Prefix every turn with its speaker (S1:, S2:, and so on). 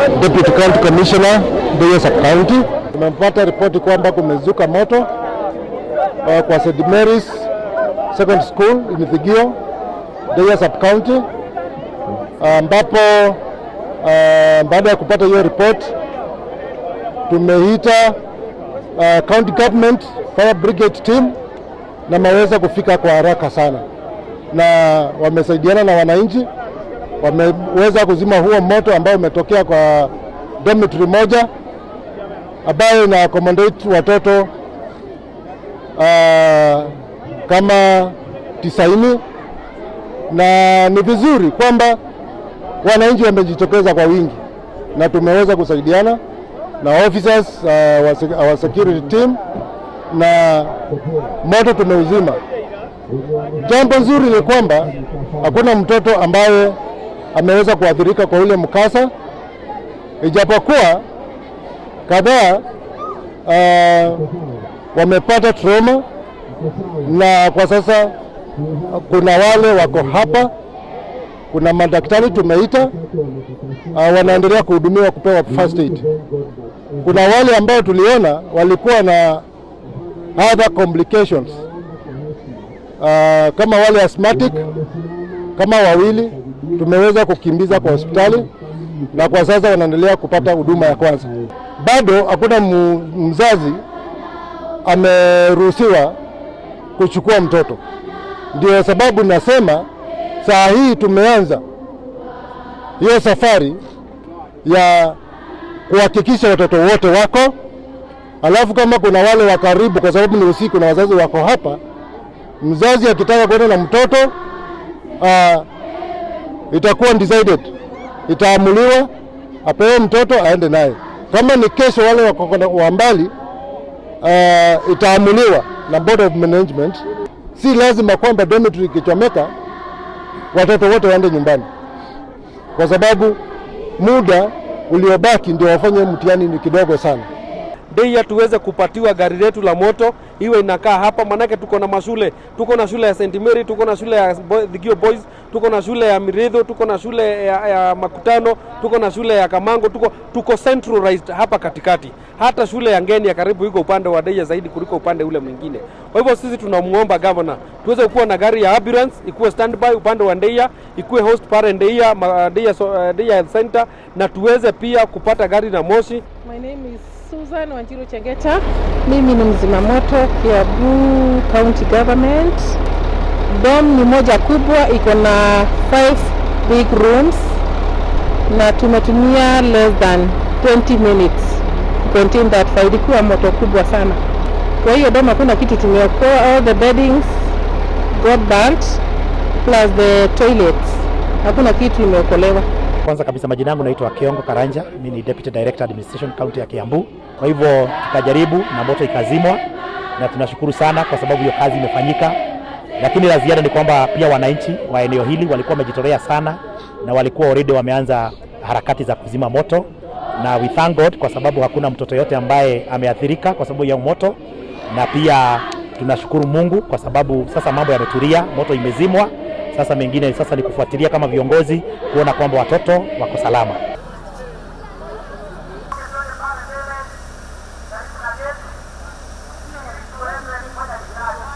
S1: Deputy County Commissioner Thigio Sub-County. Tumepata ripoti kwamba kumezuka moto kwa St. Mary's Second School in Thigio, Thigio Sub-County, ambapo baada ya kupata hiyo report tumeita county government fire brigade team na maweza kufika kwa haraka sana, na wamesaidiana na wananchi, wameweza kuzima huo moto ambao umetokea kwa dormitory moja ambayo ina accommodate watoto kama 90, na ni vizuri kwamba wananchi wamejitokeza kwa wingi na tumeweza kusaidiana na officers wa security team na moto tumeuzima. Jambo nzuri ni kwamba hakuna mtoto ambaye ameweza kuathirika kwa ule mkasa, ijapokuwa kadhaa wamepata trauma, na kwa sasa kuna wale wako hapa, kuna madaktari tumeita wanaendelea kuhudumiwa kupewa first aid. Kuna wale ambao tuliona walikuwa na other complications kama wale asthmatic kama wawili, tumeweza kukimbiza kwa hospitali na kwa sasa wanaendelea kupata huduma ya kwanza. Bado hakuna mzazi ameruhusiwa kuchukua mtoto. Ndio sababu nasema saa hii tumeanza hiyo safari ya kuhakikisha watoto wote wako, alafu kama kuna wale wa karibu, kwa sababu ni usiku na wazazi wako hapa, mzazi akitaka kwenda na mtoto itakuwa decided, itaamuliwa apewe mtoto aende naye. Kama ni kesho wale wako wa mbali, itaamuliwa na board of management. Si lazima kwamba dormitory kichomeka watoto wote waende nyumbani, kwa sababu muda uliobaki ndio wafanye mtihani ni kidogo sana.
S2: Ndio tuweze kupatiwa gari letu la moto iwe inakaa hapa, manake tuko na mashule, tuko na shule ya St. Mary, tuko na shule ya Thigio Boys, tuko na shule ya Miridho, tuko na shule ya Makutano, tuko na shule ya Kamango, tuko centralized hapa katikati. Hata shule ya Ngeni ya karibu iko upande wa Deia zaidi kuliko upande ule mwingine. Kwa hivyo sisi tunamuomba governor tuweze kuwa na gari ya ambulance ikuwe standby upande wa Deia, ikuwe host parent Deia Health Center, na tuweze pia kupata gari na moshi.
S3: My name is Susan Wanjiru Chengeta. Mimi ni mzima moto Kiambu County Government. Dom ni moja kubwa, iko na 5 big rooms na tumetumia less than 20 minutes to contain that fire. Ilikuwa moto kubwa sana. Kwa hiyo dom hakuna kitu tumeokoa, all the beddings got burnt plus the toilets. Hakuna kitu imeokolewa.
S4: Kwanza kabisa majina yangu naitwa Kiongo Karanja, mimi ni Deputy Director Administration County ya Kiambu. Kwa hivyo tukajaribu na moto ikazimwa, na tunashukuru sana kwa sababu hiyo kazi imefanyika. Lakini la ziada ni kwamba pia wananchi wa eneo hili walikuwa wamejitolea sana na walikuwa already wameanza harakati za kuzima moto, na we thank God kwa sababu hakuna mtoto yote ambaye ameathirika kwa sababu ya moto, na pia tunashukuru Mungu kwa sababu sasa mambo yametulia, moto imezimwa. Sasa mengine sasa ni kufuatilia kama viongozi kuona kwamba watoto wako salama.